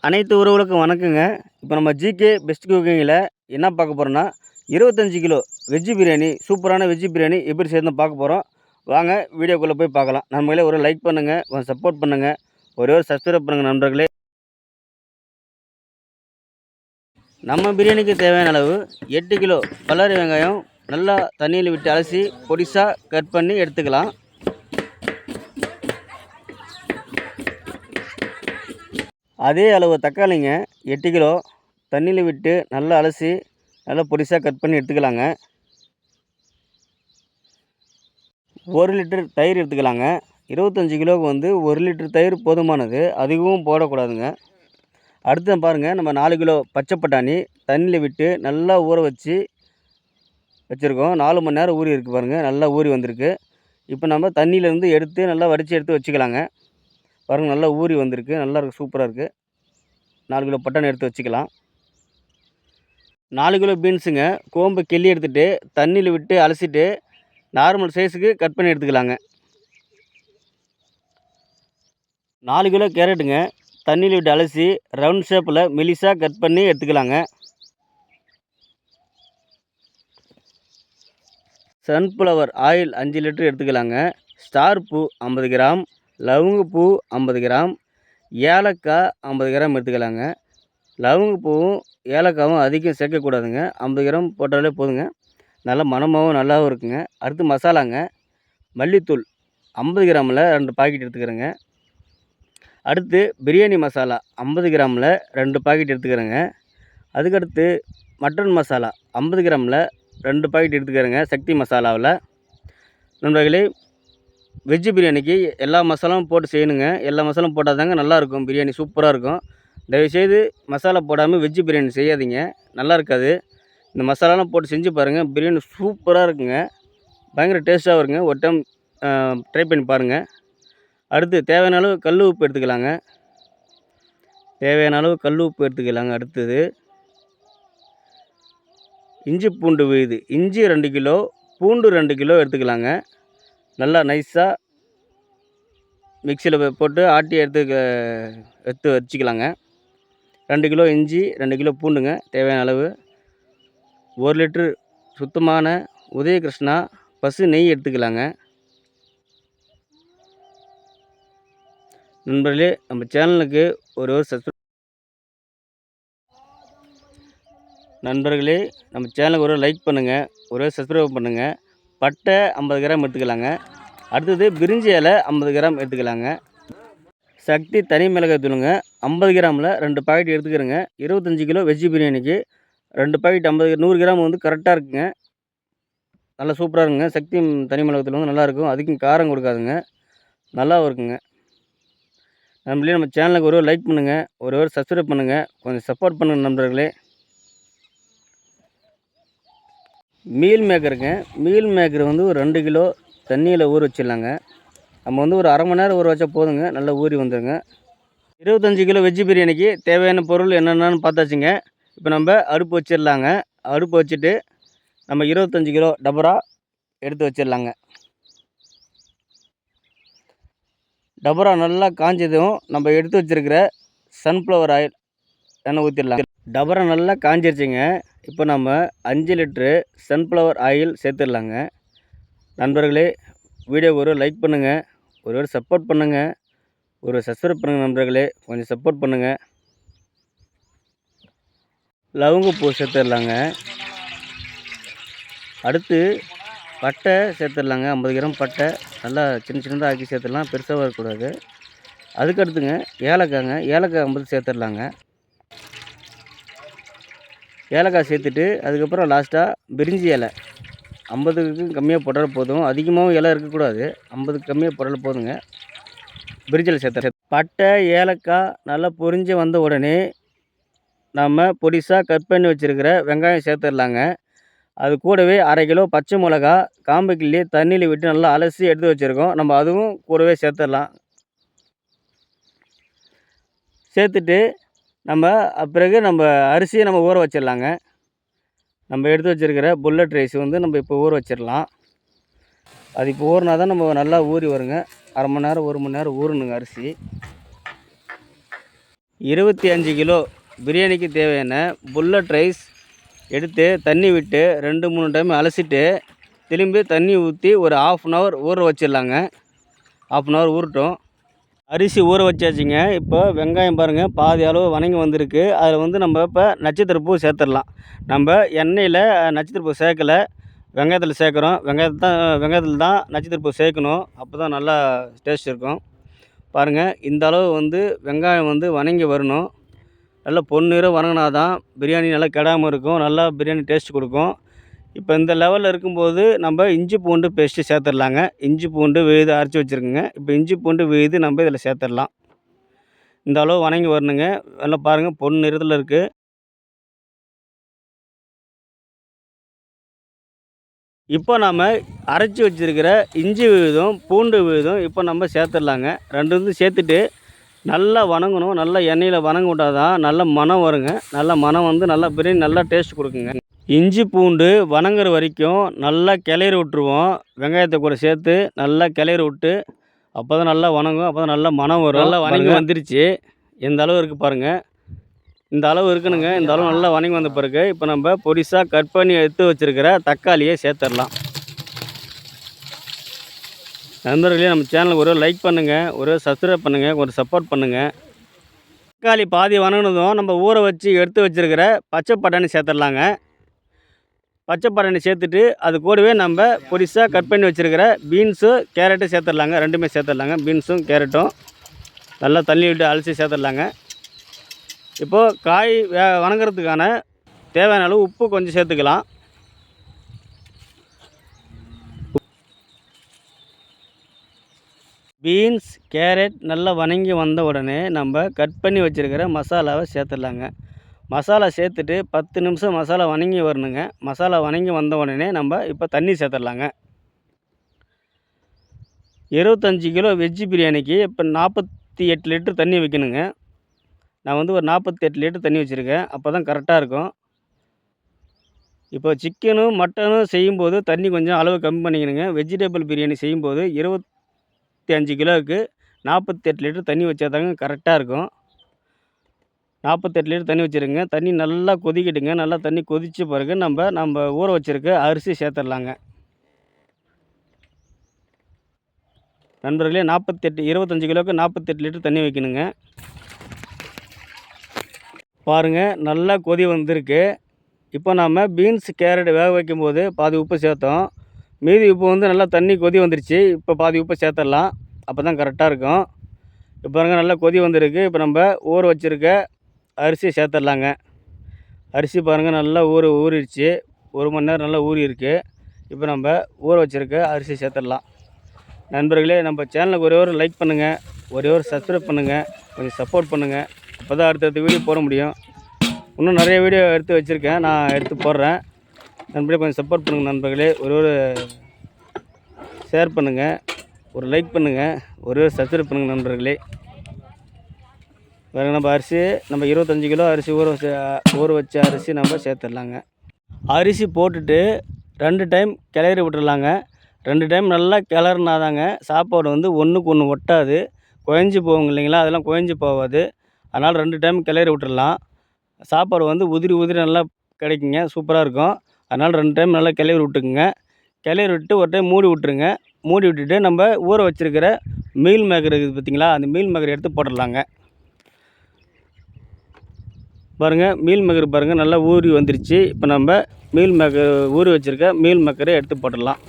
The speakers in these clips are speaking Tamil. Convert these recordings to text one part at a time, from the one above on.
அனைத்து உறவுகளுக்கும் வணக்கங்க. இப்போ நம்ம ஜிகே பெஸ்ட் குக்கிங்கில் என்ன பார்க்க போகிறோன்னா 25 கிலோ வெஜ்ஜு பிரியாணி, சூப்பரான வெஜ்ஜு பிரியாணி எப்படி செய்யணும்னு பார்க்க போகிறோம். வாங்க வீடியோக்குள்ளே போய் பார்க்கலாம். நம்மளே ஒரு லைக் பண்ணுங்கள், கொஞ்சம் சப்போர்ட் பண்ணுங்கள், ஒரே ஒரு சப்ஸ்கிரைப் பண்ணுங்கள் நண்பர்களே. நம்ம பிரியாணிக்கு தேவையான அளவு 8 கிலோ பல்லாரி வெங்காயம் நல்லா தண்ணியில் விட்டு அலசி பொடிசாக கட் பண்ணி எடுத்துக்கலாம். அதே அளவு தக்காளிங்க 8 கிலோ தண்ணியில் விட்டு நல்லா அலசி நல்லா பொடிசாக கட் பண்ணி எடுத்துக்கலாங்க. 1 லிட்டர் தயிர் எடுத்துக்கலாங்க. 25 கிலோவுக்கு வந்து 1 லிட்டர் தயிர் போதுமானது, அதிகமும் போடக்கூடாதுங்க. அடுத்து பாருங்கள், நம்ம 4 கிலோ பச்சை பட்டாணி தண்ணியில் விட்டு நல்லா ஊற வச்சுருக்கோம். 4 மணி நேரம் ஊறி இருக்குது பாருங்கள், நல்லா ஊறி வந்திருக்கு. இப்போ நம்ம தண்ணியிலேருந்து எடுத்து நல்லா வடித்து எடுத்து வச்சுக்கலாங்க. பாருங்கள், நல்லா ஊறி வந்திருக்கு, நல்லா இருக்குது, சூப்பராக இருக்குது. 4 கிலோ பட்டாணி எடுத்து வச்சுக்கலாம். 4 கிலோ பீன்ஸுங்க கோம்பு கிள்ளி எடுத்துகிட்டு தண்ணியில் விட்டு அலசிட்டு நார்மல் சைஸுக்கு கட் பண்ணி எடுத்துக்கலாங்க. 4 கிலோ கேரட்டுங்க தண்ணியில் விட்டு அலசி ரவுண்ட் ஷேப்பில் மெலிசாக கட் பண்ணி எடுத்துக்கலாங்க. சன்ஃப்ளவர் ஆயில் 5 லிட்டர் எடுத்துக்கலாங்க. ஸ்டார் பூ 50 கிராம், லவங்கப்பூ 50 கிராம், ஏலக்காய் 50 கிராம் எடுத்துக்கலாங்க. லவங்கப்பூவும் ஏலக்காவும் அதிகம் சேர்க்கக்கூடாதுங்க, 50 கிராம் போட்டாலே போதுங்க. நல்லா மணமாகவும் நல்லாவும் இருக்குங்க. அடுத்து மசாலாங்க, மல்லித்தூள் 50 கிராமில் 2 பாக்கெட் எடுத்துக்கிறேங்க. அடுத்து பிரியாணி மசாலா 50 கிராமில் 2 பாக்கெட் எடுத்துக்கிறேங்க. அதுக்கடுத்து மட்டன் மசாலா 50 கிராமில் 2 பாக்கெட் எடுத்துக்கிறேங்க. சக்தி மசாலாவில் நண்பர்களே, வெஜ்ஜு பிரியாணிக்கு எல்லா மசாலாவும் போட்டு செய்யணுங்க. எல்லா மசாலாவும் போட்டால் தாங்க நல்லாயிருக்கும், பிரியாணி சூப்பராக இருக்கும். தயவுசெய்து மசாலா போடாமல் வெஜ்ஜு பிரியாணி செய்யாதீங்க, நல்லா இருக்காது. இந்த மசாலாலாம் போட்டு செஞ்சு பாருங்கள், பிரியாணி சூப்பராக இருக்குங்க, பயங்கர டேஸ்ட்டாகவும் இருக்குங்க. ஒரு டைம் ட்ரை பண்ணி பாருங்கள். அடுத்து தேவையான அளவு கல் உப்பு எடுத்துக்கலாங்க. அடுத்தது இஞ்சி பூண்டு விழுது, இஞ்சி 2 கிலோ, பூண்டு 2 கிலோ எடுத்துக்கலாங்க. நல்லா நைஸாக மிக்சியில் போட்டு ஆட்டி எடுத்து வச்சுக்கலாங்க. 2 கிலோ இஞ்சி, 2 கிலோ பூண்டுங்க தேவையான அளவு. 1 லிட்ரு சுத்தமான உதயகிருஷ்ணா பசு நெய் எடுத்துக்கலாங்க. நண்பர்களே, நம்ம சேனலுக்கு ஒரு லைக் பண்ணுங்கள், ஒரு சப்ஸ்கிரைப் பண்ணுங்கள். பட்டை 50 கிராம் எடுத்துக்கலாங்க. அடுத்தது பிரிஞ்சி இலை 50 கிராம் எடுத்துக்கலாங்க. சக்தி தனி மிளகாய் தூளுங்க 50 கிராமில் 2 பாக்கெட் எடுத்துக்கிறேங்க. 25 கிலோ வெஜ்ஜு பிரியாணிக்கு 2 பாக்கெட் 100 கிராம் வந்து கரெக்டாக இருக்குங்க, நல்லா சூப்பராக இருக்குங்க. சக்தி தனி மிளகாய் தூள் வந்து நல்லாயிருக்கும், அதுக்கும் காரம் கொடுக்காதுங்க, நல்லாவும் இருக்குங்க. நம்மளே நம்ம சேனலுக்கு ஒரு லைக் பண்ணுங்கள், ஒரு சப்ஸ்கிரைப் பண்ணுங்கள், கொஞ்சம் சப்போர்ட் பண்ணுங்கள் நண்பர்களே. மீல் மேக்கர் வந்து ஒரு 2 கிலோ தண்ணியில் ஊற வச்சிடலாங்க. நம்ம வந்து ஒரு அரை மணி நேரம் ஊற வச்சா போதுங்க, நல்லா ஊறி வந்துடுங்க. 25 கிலோ வெஜ்ஜு பிரியாணிக்கு தேவையான பொருள் என்னென்னு பார்த்தாச்சுங்க. இப்போ நம்ம அடுப்பு வச்சிடலாங்க. அடுப்பு வச்சுட்டு நம்ம 25 கிலோ டபரா எடுத்து வச்சிடலாங்க. டபரா நல்லா காஞ்சதும் நம்ம எடுத்து வச்சுருக்கிற சன்ஃப்ளவர் ஆயில் எண்ணெய் ஊற்றிடலாம். டபரா நல்லா காஞ்சிருச்சுங்க. இப்போ நம்ம 5 லிட்ரு சன்ஃப்ளவர் ஆயில் சேர்த்துடலாங்க. நண்பர்களே, வீடியோவுக்கு ஒரு லைக் பண்ணுங்கள், ஒரு சப்போர்ட் பண்ணுங்கள், ஒரு சப்ஸ்கிரைப் பண்ணுங்கள் நண்பர்களே, கொஞ்சம் சப்போர்ட் பண்ணுங்கள். லவங்கப்பூ சேர்த்துடலாங்க. அடுத்து பட்டை சேர்த்துடலாங்க. 50 கிராம் பட்டை நல்லா சின்னதாக ஆக்கி சேர்த்துடலாம், பெருசாக இருக்கக்கூடாது. அதுக்கடுத்துங்க ஏலக்காய் 50 சேர்த்துடலாங்க. ஏலக்காய் சேர்த்துட்டு அதுக்கப்புறம் லாஸ்ட்டாக பிரிஞ்சி இலை 50க்கு கம்மியாக போட்டால் போதும், அதிகமாகவும் இலை இருக்கக்கூடாது, 50க்கு கம்மியாக போட்டால் போதுங்க. பிரிஞ்சி இலை சேர்த்து பட்டை ஏலக்காய் நல்லா பொரிஞ்சு வந்த உடனே நம்ம பொடிசாக கட் பண்ணி வச்சுருக்கிற வெங்காயம் சேர்த்துடலாங்க. அது கூடவே 1/2 கிலோ பச்சை மிளகா காம்பு கிள்ளி தண்ணியில் விட்டு நல்லா அலசி எடுத்து வச்சுருக்கோம், நம்ம அதுவும் கூடவே சேர்த்துடலாம். சேர்த்துட்டு நம்ம பிறகு நம்ம அரிசியை நம்ம ஊற வச்சிடலாங்க. நம்ம எடுத்து வச்சுருக்கிற புல்லட் ரைஸ் வந்து நம்ம இப்போ ஊற வச்சிடலாம். அது இப்போ ஊறினா தான் நம்ம நல்லா ஊறி வருங்க. அரை மணி நேரம் 1 மணி நேரம் ஊறணுங்க அரிசி. 25 கிலோ பிரியாணிக்கு தேவையான புல்லட் ரைஸ் எடுத்து தண்ணி விட்டு 2-3 டைம் அலசிட்டு திரும்பி தண்ணி ஊற்றி ஒரு 1/2 hour ஊற வச்சிடலாங்க. 1/2 hour ஊறட்டும். அரிசி ஊற வச்சாச்சுங்க. இப்போ வெங்காயம் பாருங்கள் பாதி அளவு வதங்கி வந்திருக்கு. அதில் வந்து நம்ம இப்போ நட்சத்திரப்பூ சேர்த்துடலாம். நம்ம எண்ணெயில் நட்சத்திரப்பூ சேர்க்கலை, வெங்காயத்தில் சேர்க்குறோம். வெங்காயத்தில் தான் நட்சத்திரப்பூ சேர்க்கணும். அப்போ தான் நல்லா டேஸ்ட் இருக்கும். பாருங்கள் இந்த அளவு வந்து வெங்காயம் வந்து வதங்கி வரணும். நல்லா பொன்னிறம் வதங்கினா தான் பிரியாணி நல்லா கெடாமல் இருக்கும், நல்லா பிரியாணி டேஸ்ட் கொடுக்கும். இப்போ இந்த லெவலில் இருக்கும்போது நம்ம இஞ்சி பூண்டு பேஸ்ட்டு சேர்த்துடலாங்க. இஞ்சி பூண்டு விழுது அரைச்சி வச்சுருக்குங்க. இப்போ இஞ்சி பூண்டு விழுது நம்ம இதில் சேர்த்துடலாம். இந்த அளவு வதங்கி வரணுங்க. நல்லா பாருங்கள் பொன்னிறத்தில் இருக்குது. இப்போ நாம் அரைச்சி வச்சுருக்கிற இஞ்சி விழுதும் பூண்டு விழுதும் இப்போ நம்ம சேர்த்துடலாங்க. 2 சேர்த்துட்டு நல்லா வதங்கணும். நல்லா எண்ணெயில் வதங்க விட்டால் தான் நல்ல மணம் வருங்க. நல்ல மணம் வந்து நல்லா பிரியாணி நல்லா டேஸ்ட் கொடுக்குங்க. இஞ்சி பூண்டு வதங்குற வரைக்கும் நல்லா கிளறி விட்ருவோம். வெங்காயத்தை கூட சேர்த்து நல்லா கிளறி விட்டு அப்போ தான் நல்லா வதங்கும். அப்போ தான் நல்லா மணம் வரும். நல்லா வதங்கி வந்துருச்சு. எந்த அளவு இருக்குது பாருங்கள். இந்த அளவு இருக்கணுங்க. இந்த அளவு நல்லா வதங்கி வந்த பிறகு இப்போ நம்ம பொடிசாக கட் பண்ணி எடுத்து வச்சுருக்கிற தக்காளியை சேர்த்துடலாம். நண்பர்களே, நம்ம சேனலுக்கு ஒரு லைக் பண்ணுங்கள், ஒரு சப்ஸ்கிரைப் பண்ணுங்கள், ஒரு சப்போர்ட் பண்ணுங்கள். தக்காளி பாதி வதங்கினதும் நம்ம ஊற வச்சு எடுத்து வச்சுருக்கிற பச்சை பட்டாணி சேர்த்துடலாங்க. பச்சை பட்டாணி சேர்த்துட்டு அது கூடவே நம்ம பொடிசாக கட் பண்ணி வச்சுருக்கிற பீன்ஸும் கேரட்டும் சேர்த்துடலாங்க. 2மே சேர்த்துடலாங்க. பீன்ஸும் கேரட்டும் நல்லா தண்ணி விட்டு அலசி சேர்த்துடலாங்க. இப்போது காய் வதங்கிறதுக்கான தேவையான அளவு உப்பு கொஞ்சம் சேர்த்துக்கலாம். பீன்ஸ் கேரட் நல்லா வதங்கி வந்த உடனே நம்ம கட் பண்ணி வச்சுருக்கிற மசாலாவை சேர்த்துடலாங்க. மசாலா சேர்த்துட்டு 10 நிமிஷம் மசாலா வதங்கி வரணுங்க. மசாலா வதங்கி வந்த உடனே நம்ம இப்போ தண்ணி சேர்த்துடலாங்க. 25 கிலோ வெஜ்ஜு பிரியாணிக்கு இப்போ 48 லிட்டர் தண்ணி வைக்கணுங்க. நான் வந்து ஒரு 48 லிட்டர் தண்ணி வச்சுருக்கேன். அப்போ தான் கரெக்டாக இருக்கும். இப்போ சிக்கனும் மட்டனும் செய்யும்போது தண்ணி கொஞ்சம் அளவு கம்மி பண்ணிக்கணுங்க. வெஜிடபிள் பிரியாணி செய்யும்போது 25 கிலோவுக்கு 48 லிட்டர் தண்ணி வச்சா தாங்க கரெக்டாக இருக்கும். 48 லிட்டர் தண்ணி வச்சுருங்க. தண்ணி நல்லா கொதிக்கிட்டுங்க. நல்லா தண்ணி கொதித்த பிறகு நம்ம ஊற வச்சுருக்க அரிசி சேர்த்துடலாங்க. நண்பர்களே, 25 கிலோவுக்கு 48 லிட்டர் தண்ணி வைக்கணுங்க. பாருங்கள் நல்லா கொதி வந்திருக்கு. இப்போ நம்ம பீன்ஸ் கேரட் வேக வைக்கும்போது பாதி உப்பு சேர்த்தோம். மீதி உப்பு வந்து நல்லா தண்ணி கொதி வந்துருச்சு. இப்போ பாதி உப்பு சேர்த்துடலாம். அப்போ தான் கரெக்டாக இருக்கும். இப்போ பாருங்கள் நல்லா கொதி வந்திருக்கு. இப்போ நம்ம ஊற வச்சுருக்க அரிசி சேர்த்துடலாங்க. அரிசி பாருங்கள் நல்லா ஊறிடுச்சு. 1 மணி நேரம் நல்லா ஊறியிருக்கு. இப்போ நம்ம ஊற வச்சுருக்க அரிசி சேர்த்துடலாம். நண்பர்களே, நம்ம சேனலுக்கு ஒரே ஒரு லைக் பண்ணுங்கள், ஒரே ஒரு சப்ஸ்கிரைப் பண்ணுங்கள், கொஞ்சம் சப்போர்ட் பண்ணுங்கள். அப்போ தான் அடுத்தடுத்த வீடியோ போட முடியும். இன்னும் நிறைய வீடியோ எடுத்து வச்சுருக்கேன், நான் எடுத்து போடுறேன். நண்பர்களே, கொஞ்சம் சப்போர்ட் பண்ணுங்கள். நண்பர்களே, ஒரு ஷேர் பண்ணுங்கள், ஒரு லைக் பண்ணுங்கள், ஒரு சப்ஸ்கிரைப் பண்ணுங்கள். நண்பர்களே, வேறு நம்ம அரிசி 25 கிலோ அரிசி ஊற வச்ச அரிசி நம்ம சேர்த்துடலாங்க. அரிசி போட்டுட்டு 2 டைம் கிளறி விட்டுடலாங்க. 2 டைம் நல்லா கிளறினாதாங்க சாப்பாடு வந்து ஒன்றுக்கு ஒன்று ஒட்டாது, குழஞ்சி போகும் இல்லைங்களா, அதெல்லாம் குழஞ்சி போகாது. அதனால் 2 டைம் கிளறி விட்டுடலாம். சாப்பாடு வந்து உதிரி நல்லா கிடைக்குங்க, சூப்பராக இருக்கும். அதனால் 2 டைம் நல்லா கிளறி விட்டுக்குங்க. கிளறி விட்டு ஒரு டைம் மூடி விட்டுருங்க. மூடி விட்டுட்டு நம்ம ஊற வச்சுருக்கிற மீல் மேக்கர் இருக்குது பார்த்திங்களா, அந்த மீல் மேக்கர் எடுத்து போட்டுடலாங்க. பாருங்கள் மீல் மேக்கர் பாருங்கள் நல்லா ஊறி வந்துருச்சு. இப்போ நம்ம மீல் மேக்கர் ஊறி வச்சுருக்க மீல் மேக்கரை எடுத்து போட்டுடலாம்.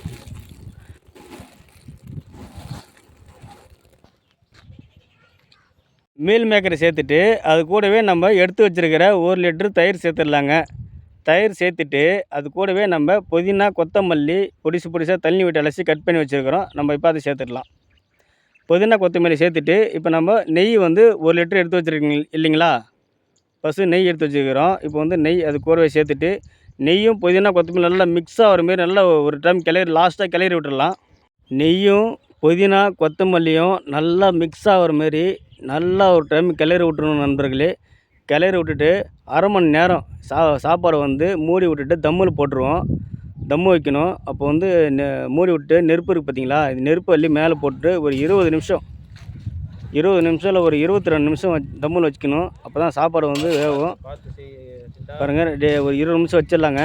மீல் மேக்கரை சேர்த்துட்டு அது கூடவே நம்ம எடுத்து வச்சுருக்கிற 1 லிட்டர் தயிர் சேர்த்துடலாங்க. தயிர் சேர்த்துட்டு அது கூடவே நம்ம புதினா கொத்தமல்லி பொடிசாக தண்ணி விட்டு அலசி கட் பண்ணி வச்சுருக்கிறோம். நம்ம இப்போ அதை சேர்த்துடலாம். புதினா கொத்தமல்லி சேர்த்துட்டு இப்போ நம்ம நெய் வந்து 1 லிட்டர் எடுத்து வச்சுருக்கீங்க இல்லைங்களா, பசு நெய் எடுத்து வச்சுருக்கிறோம். இப்போ வந்து நெய் அது கூடவே சேர்த்துட்டு நெய்யும் புதினா கொத்தமல்லி நல்லா மிக்ஸ் ஆகிற மாரி நல்லா ஒரு டைம் லாஸ்ட்டாக கிளறி விட்டுடலாம். நெய்யும் புதினா கொத்தமல்லியும் நல்லா மிக்ஸ் ஆகிற மாரி நல்லா ஒரு டைம் கிளறி விட்டுறணும். நண்பர்களே, கிளறி விட்டுட்டு அரை மணி நேரம் சாப்பாடை வந்து மூடி விட்டுட்டு தம்மில் போட்டுருவோம். தம்மு வைக்கணும். அப்போ வந்து மூடி விட்டு நெருப்பு இருக்குது பார்த்திங்களா, இது நெருப்பு அள்ளி மேலே போட்டு ஒரு 20 நிமிஷம் 20 நிமிஷம் இல்லை ஒரு 22 நிமிஷம் தம்மில் வச்சுக்கணும். அப்போ தான் சாப்பாடு வந்து வேகும். பாருங்கள் ஒரு 20 நிமிஷம் வச்சிடலாங்க.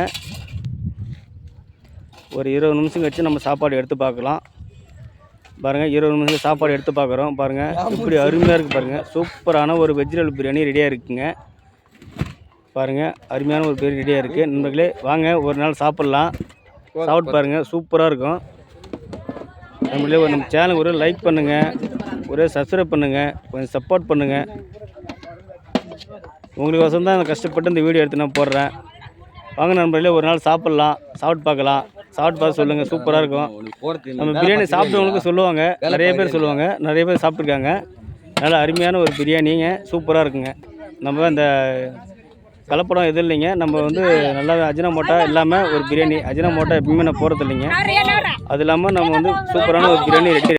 ஒரு 20 நிமிஷம் வச்சு நம்ம சாப்பாடு எடுத்து பார்க்கலாம். பாருங்கள் 20 நிமிஷம் சாப்பாடு எடுத்து பார்க்குறோம். பாருங்கள் இப்படி அருமையாக இருக்குது. பாருங்கள் சூப்பரான ஒரு வெஜிடபிள் பிரியாணி ரெடியாக இருக்குங்க. பாருங்கள் அருமையான ஒரு பிரியாணி ரெடியாக இருக்குது. நண்பர்களே வாங்க ஒரு நாள் சாப்பிட்லாம். சாப்பிட்டு பாருங்கள் சூப்பராக இருக்கும். நம்மளே நம்ம சேனலுக்கு ஒரு லைக் பண்ணுங்கள், ஒரே சப்ஸ்கிரைப் பண்ணுங்கள், கொஞ்சம் சப்போர்ட் பண்ணுங்கள். உங்களுக்கோசரம் தான் நான் கஷ்டப்பட்டு இந்த வீடியோ எடுத்து நான் போடுறேன். வாங்க நண்பர்களே ஒரு நாள் சாப்பிட்லாம், சாப்பிட்டு பார்க்கலாம். சாப்பிட்டு பார்த்து சொல்லுங்கள், சூப்பராக இருக்கும். நம்ம பிரியாணி சாப்பிட்டவங்களுக்கு சொல்லுவாங்க, நிறைய பேர் சொல்லுவாங்க, நிறைய பேர் சாப்பிட்ருக்காங்க. நல்லா அருமையான ஒரு பிரியாணிங்க, சூப்பராக இருக்குங்க. நம்ம இந்த கலப்படம் எதுவும் இல்லைங்க. நம்ம வந்து நல்லா அஜினமோட்டா இல்லாமல் ஒரு பிரியாணி. அஜினமோட்டா எப்பவுமே நான் போகிறது இல்லைங்க. அது இல்லாமல் நம்ம வந்து சூப்பரான ஒரு பிரியாணி ரெடி